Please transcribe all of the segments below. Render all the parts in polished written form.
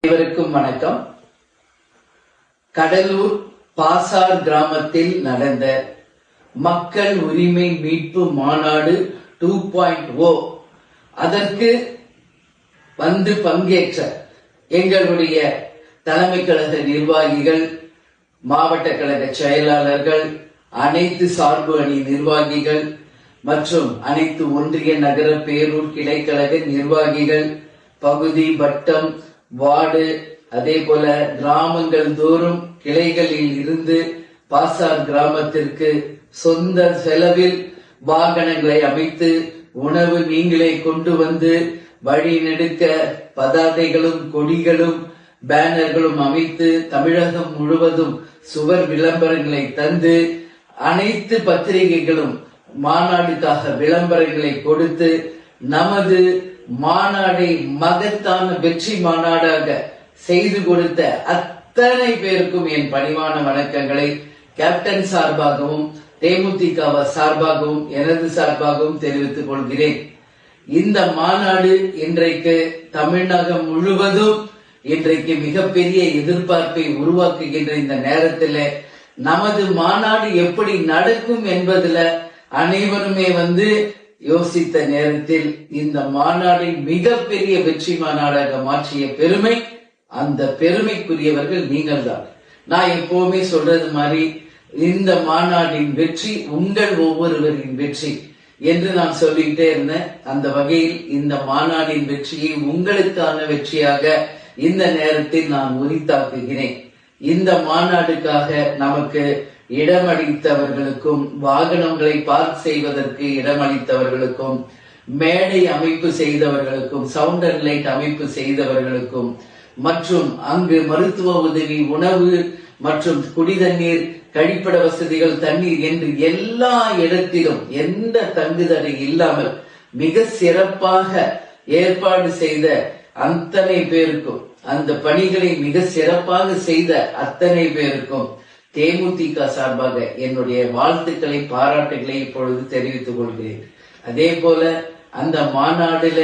அனைவருக்கும் வணக்கம். கடலூர் பாசார் கிராமத்தில் நடந்த மக்கள் உரிமை மீட்பு மாநாடு 2.0 அதற்கு வந்து பங்கேற்ற எங்களுடைய தலைமை கழக நிர்வாகிகள், மாவட்ட கழக செயலாளர்கள், அனைத்து சார்பு அணி நிர்வாகிகள் மற்றும் அனைத்து ஒன்றிய நகர பேரூர் கிளைக்கழக நிர்வாகிகள், பகுதி வட்டம் வார்டு அதே போல கிராமங்கள் தோறும் கிளைகளில் இருந்து பாசார் கிராமத்திற்கு சொந்த செலவில் வாகனங்களை அமைத்து உணவு நீங்களே கொண்டு வந்து வழி நெடுக்க பதாதைகளும் கொடிகளும் பேனர்களும் அமைத்து தமிழகம் முழுவதும் சுவர் விளம்பரங்களை தந்து அனைத்து பத்திரிகைகளும் மாநாடுக்காக விளம்பரங்களை கொடுத்து நமது மாநாடை மகத்தான வெற்றி மாநாடாக செய்து கொடுத்த அத்தனை பேருக்கும் என் பணிவான வணக்கங்களை கேப்டன் சார்பாகவும் தேமுதிக சார்பாகவும் எனது சார்பாகவும் தெரிவித்துக் கொள்கிறேன். இந்த மாநாடு இன்றைக்கு தமிழகம் முழுவதும் இன்றைக்கு மிகப்பெரிய எதிர்பார்ப்பை உருவாக்குகின்ற இந்த நேரத்தில் நமது மாநாடு எப்படி நடக்கும் என்பதுல அனைவருமே யோசித்த நேரத்தில் இந்த மாநாடை மிகப்பெரிய வெற்றி மாநாடாக மாற்றிய பெருமை, அந்த பெருமைக்குரியவர்கள் நீங்கள் தான். நான் எப்பவுமே சொல்றது மாதிரி இந்த மாநாட்டின் வெற்றி உங்கள் ஒவ்வொருவரின் வெற்றி என்று நான் சொல்லிட்டே இருந்தேன். அந்த வகையில் இந்த மாநாட்டின் வெற்றியை உங்களுக்கான வெற்றியாக இந்த நேரத்தில் நான் உரித்தாக்குகிறேன். இந்த மாநாடுக்காக நமக்கு இடமளித்தவர்களுக்கும், வாகனங்களை பார்க் செய்வதற்கு இடமளித்தவர்களுக்கும், மேடை அமைப்பு செய்தவர்களுக்கும், சவுண்ட் அண்ட் லைட் அமைப்பு செய்தவர்களுக்கும் மற்றும் அங்கு மருத்துவ உதவி, உணவு மற்றும் குடிதண்ணீர், கழிப்பிட வசதிகள், தண்ணீர் என்று எல்லா இடத்திலும் எந்த தங்குதடை இல்லாமல் மிக சிறப்பாக ஏற்பாடு செய்த அத்தனை பேருக்கும், அந்த பணிகளை மிக சிறப்பாக செய்த அத்தனை பேருக்கும் தேமுதிக சார்பாக என்னுடைய வாழ்த்துக்களை, பாராட்டுகளை இப்பொழுது தெரிவித்துக் கொள்கிறேன். அதே போல அந்த மாநாடுல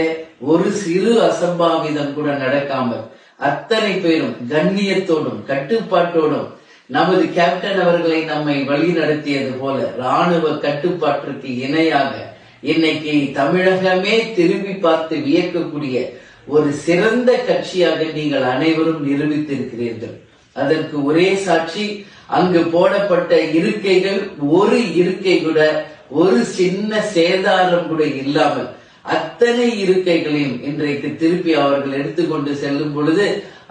ஒரு சிறு அசம்பாவிதம் கூட நடக்காமல் அத்தனை பேரும் கண்ணியத்தோடும் கட்டுப்பாட்டோடும் நமது கேப்டன் அவர்களை நம்மை வழி நடத்தியது போல ராணுவ கட்டுப்பாட்டிற்கு இணையாக இன்னைக்கு தமிழகமே திரும்பி பார்த்து வியக்கக்கூடிய ஒரு சிறந்த கட்சியாக நீங்கள் அனைவரும் நிரூபித்திருக்கிறீர்கள். அதற்கு ஒரே சாட்சி, அங்கு போடப்பட்ட இருக்கைகள் ஒரு இருக்கை கூட ஒரு சின்ன சேதாரம் கூட இல்லாமல் அத்தனை இருக்கைகளையும் இன்றைக்கு திருப்பி அவர்கள் எடுத்துக்கொண்டு செல்லும் பொழுது